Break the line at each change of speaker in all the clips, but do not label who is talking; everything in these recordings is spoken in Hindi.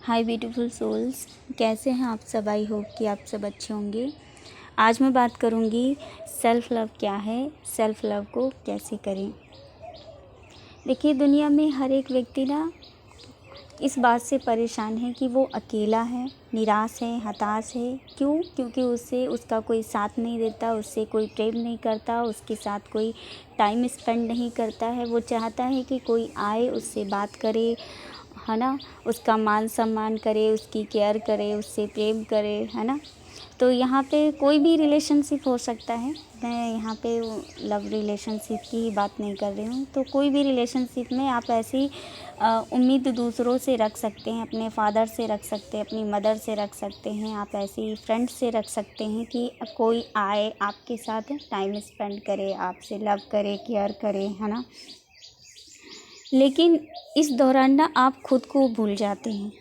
हाय ब्यूटीफुल सोल्स, कैसे हैं आप सब। आई होप कि आप सब अच्छे होंगे। आज मैं बात करूंगी सेल्फ़ लव क्या है, सेल्फ़ लव को कैसे करें। देखिए, दुनिया में हर एक व्यक्ति ना इस बात से परेशान है कि वो अकेला है, निराश है, हताश है। क्यों? क्योंकि उसे उसका कोई साथ नहीं देता, उससे कोई प्रेम नहीं करता, उसके साथ कोई टाइम स्पेंड नहीं करता है। वो चाहता है कि कोई आए, उससे बात करे, है ना, उसका मान सम्मान करे, उसकी केयर करे, उससे प्रेम करे, है ना। तो यहाँ पे कोई भी रिलेशनशिप हो सकता है। मैं यहाँ पे लव रिलेशनशिप की ही बात नहीं कर रही हूँ। तो कोई भी रिलेशनशिप में आप ऐसी उम्मीद दूसरों से रख सकते हैं, अपने फादर से रख सकते हैं, अपनी मदर से रख सकते हैं, आप ऐसी फ्रेंड से रख सकते हैं कि कोई आए, आपके साथ टाइम स्पेंड करे, आपसे लव करे, केयर करे, है ना। लेकिन इस दौरान ना आप खुद को भूल जाते हैं,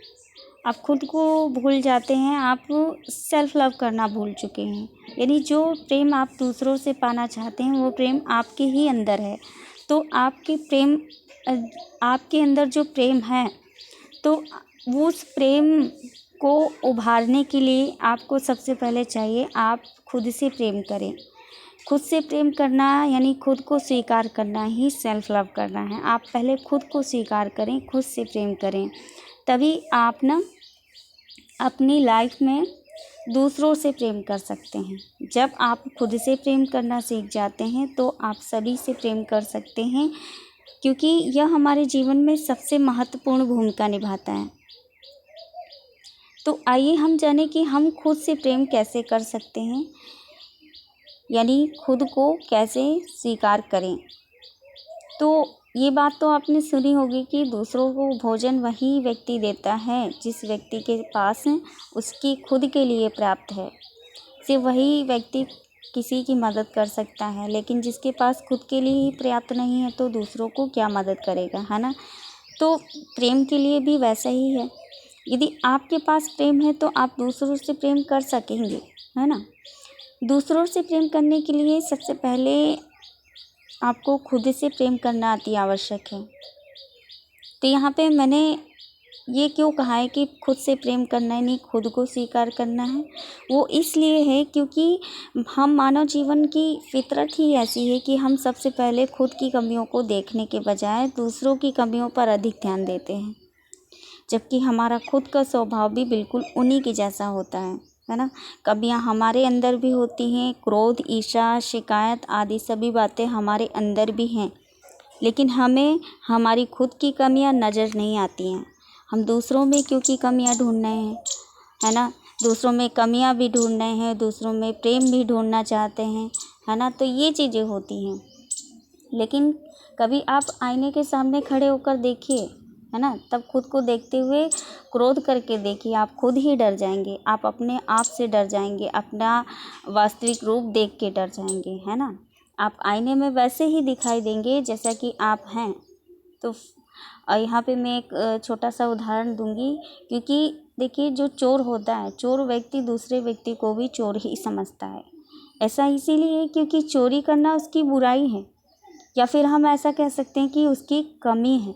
आप सेल्फ़ लव करना भूल चुके हैं। यानी जो प्रेम आप दूसरों से पाना चाहते हैं वो प्रेम आपके ही अंदर है। तो आपके अंदर जो प्रेम है, तो उस प्रेम को उभारने के लिए आपको सबसे पहले चाहिए आप खुद से प्रेम करें। खुद से प्रेम करना यानी खुद को स्वीकार करना ही सेल्फ़ लव करना है। आप पहले खुद को स्वीकार करें, खुद से प्रेम करें, तभी आप ना अपनी लाइफ में दूसरों से प्रेम कर सकते हैं। जब आप खुद से प्रेम करना सीख जाते हैं तो आप सभी से प्रेम कर सकते हैं, क्योंकि यह हमारे जीवन में सबसे महत्वपूर्ण भूमिका निभाता है। तो आइए हम जानें कि हम खुद से प्रेम कैसे कर सकते हैं, यानी खुद को कैसे स्वीकार करें। तो ये बात तो आपने सुनी होगी कि दूसरों को भोजन वही व्यक्ति देता है जिस व्यक्ति के पास उसकी खुद के लिए पर्याप्त है। सिर्फ वही व्यक्ति किसी की मदद कर सकता है, लेकिन जिसके पास खुद के लिए ही पर्याप्त नहीं है तो दूसरों को क्या मदद करेगा, है ना। तो प्रेम के लिए भी वैसा ही है। यदि आपके पास प्रेम है तो आप दूसरों से प्रेम कर सकेंगे, है ना। दूसरों से प्रेम करने के लिए सबसे पहले आपको खुद से प्रेम करना अति आवश्यक है। तो यहाँ पे मैंने ये क्यों कहा है कि खुद से प्रेम करना है, नहीं खुद को स्वीकार करना है, वो इसलिए है क्योंकि हम मानव जीवन की फितरत ही ऐसी है कि हम सबसे पहले खुद की कमियों को देखने के बजाय दूसरों की कमियों पर अधिक ध्यान देते हैं, जबकि हमारा खुद का स्वभाव भी बिल्कुल उन्हीं के जैसा होता है ना। कमियां हमारे अंदर भी होती हैं, क्रोध, ईर्ष्या, शिकायत आदि सभी बातें हमारे अंदर भी हैं, लेकिन हमें हमारी खुद की कमियां नज़र नहीं आती हैं। हम दूसरों में क्योंकि कमियां ढूंढ रहे हैं, है ना। दूसरों में कमियां भी ढूंढ रहे हैं, दूसरों में प्रेम भी ढूंढना चाहते हैं, है ना। तो ये चीज़ें होती हैं। लेकिन कभी आप आईने के सामने खड़े होकर देखिए, है ना, तब खुद को देखते हुए क्रोध करके देखिए, आप खुद ही डर जाएंगे, आप अपने आप से डर जाएंगे, अपना वास्तविक रूप देख के डर जाएंगे, है ना। आप आईने में वैसे ही दिखाई देंगे जैसा कि आप हैं। तो यहाँ पे मैं एक छोटा सा उदाहरण दूंगी, क्योंकि देखिए, जो चोर होता है, चोर व्यक्ति दूसरे व्यक्ति को भी चोर ही समझता है। ऐसा इसीलिए क्योंकि चोरी करना उसकी बुराई है, या फिर हम ऐसा कह सकते हैं कि उसकी कमी है।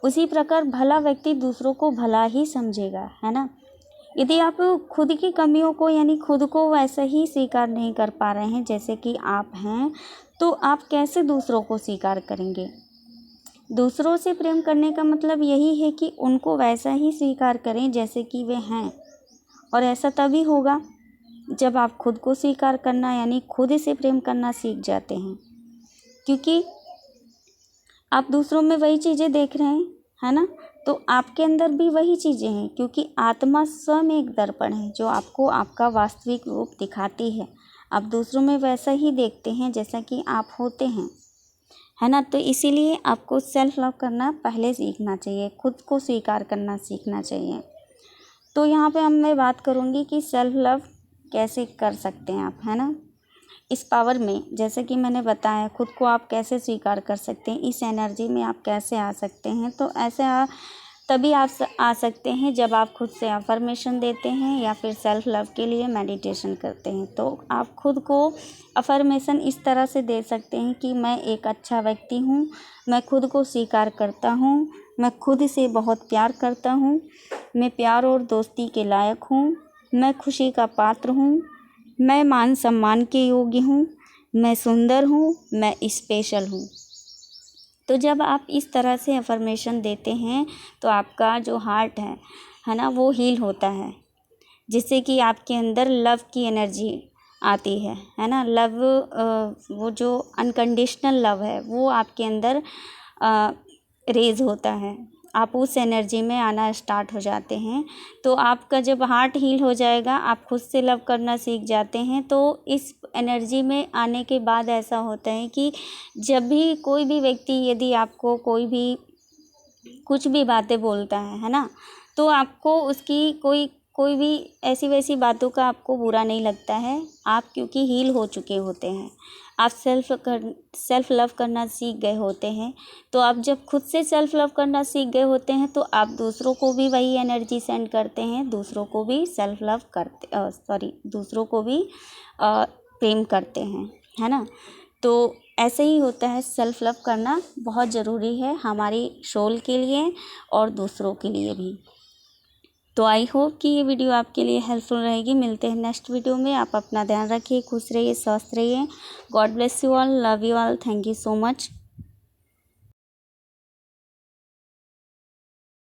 उसी प्रकार भला व्यक्ति दूसरों को भला ही समझेगा, है ना। यदि आप खुद की कमियों को यानी खुद को वैसे ही स्वीकार नहीं कर पा रहे हैं जैसे कि आप हैं, तो आप कैसे दूसरों को स्वीकार करेंगे। दूसरों से प्रेम करने का मतलब यही है कि उनको वैसा ही स्वीकार करें जैसे कि वे हैं। और ऐसा तभी होगा जब आप खुद को स्वीकार करना यानी खुद से प्रेम करना सीख जाते हैं, क्योंकि आप दूसरों में वही चीज़ें देख रहे हैं, है ना। तो आपके अंदर भी वही चीज़ें हैं, क्योंकि आत्मा स्वयं एक दर्पण है जो आपको आपका वास्तविक रूप दिखाती है। आप दूसरों में वैसा ही देखते हैं जैसा कि आप होते हैं, है ना। तो इसीलिए आपको सेल्फ लव करना पहले सीखना चाहिए, खुद को स्वीकार करना सीखना चाहिए। तो यहाँ पे मैं बात करूँगी कि सेल्फ लव कैसे कर सकते हैं आप, है ना। इस पावर में, जैसे कि मैंने बताया, खुद को आप कैसे स्वीकार कर सकते हैं, इस एनर्जी में आप कैसे आ सकते हैं। तो ऐसे तभी आप आ सकते हैं जब आप खुद से अफर्मेशन देते हैं या फिर सेल्फ लव के लिए मेडिटेशन करते हैं। तो आप खुद को अफर्मेशन इस तरह से दे सकते हैं कि मैं एक अच्छा व्यक्ति हूँ, मैं खुद को स्वीकार करता हूँ, मैं खुद से बहुत प्यार करता हूँ, मैं प्यार और दोस्ती के लायक हूँ, मैं खुशी का पात्र हूँ, मैं मान सम्मान के योग्य हूँ, मैं सुंदर हूँ, मैं स्पेशल हूँ। तो जब आप इस तरह से अफर्मेशन देते हैं तो आपका जो हार्ट है ना, वो हील होता है, जिससे कि आपके अंदर लव की एनर्जी आती है ना। लव, वो जो अनकंडीशनल लव है वो आपके अंदर रेज होता है, आप उस एनर्जी में आना स्टार्ट हो जाते हैं। तो आपका जब हार्ट हील हो जाएगा, आप खुद से लव करना सीख जाते हैं। तो इस एनर्जी में आने के बाद ऐसा होता है कि जब भी कोई भी व्यक्ति यदि आपको कोई भी कुछ भी बातें बोलता है ना, तो आपको उसकी कोई भी ऐसी वैसी बातों का आपको बुरा नहीं लगता है। आप क्योंकि हील हो चुके होते हैं, आप सेल्फ लव करना सीख गए होते हैं। तो आप जब खुद से सेल्फ लव करना सीख गए होते हैं तो आप दूसरों को भी वही एनर्जी सेंड करते हैं, दूसरों को भी सेल्फ लव करते दूसरों को भी प्रेम करते हैं, है ना। तो ऐसे ही होता है, सेल्फ लव करना बहुत ज़रूरी है हमारी सोल के लिए और दूसरों के लिए भी। तो आई होप कि ये वीडियो आपके लिए हेल्पफुल रहेगी। मिलते हैं नेक्स्ट वीडियो में। आप अपना ध्यान रखिए, खुश रहिए, स्वस्थ रहिए। God bless you all, love you all, thank you so much.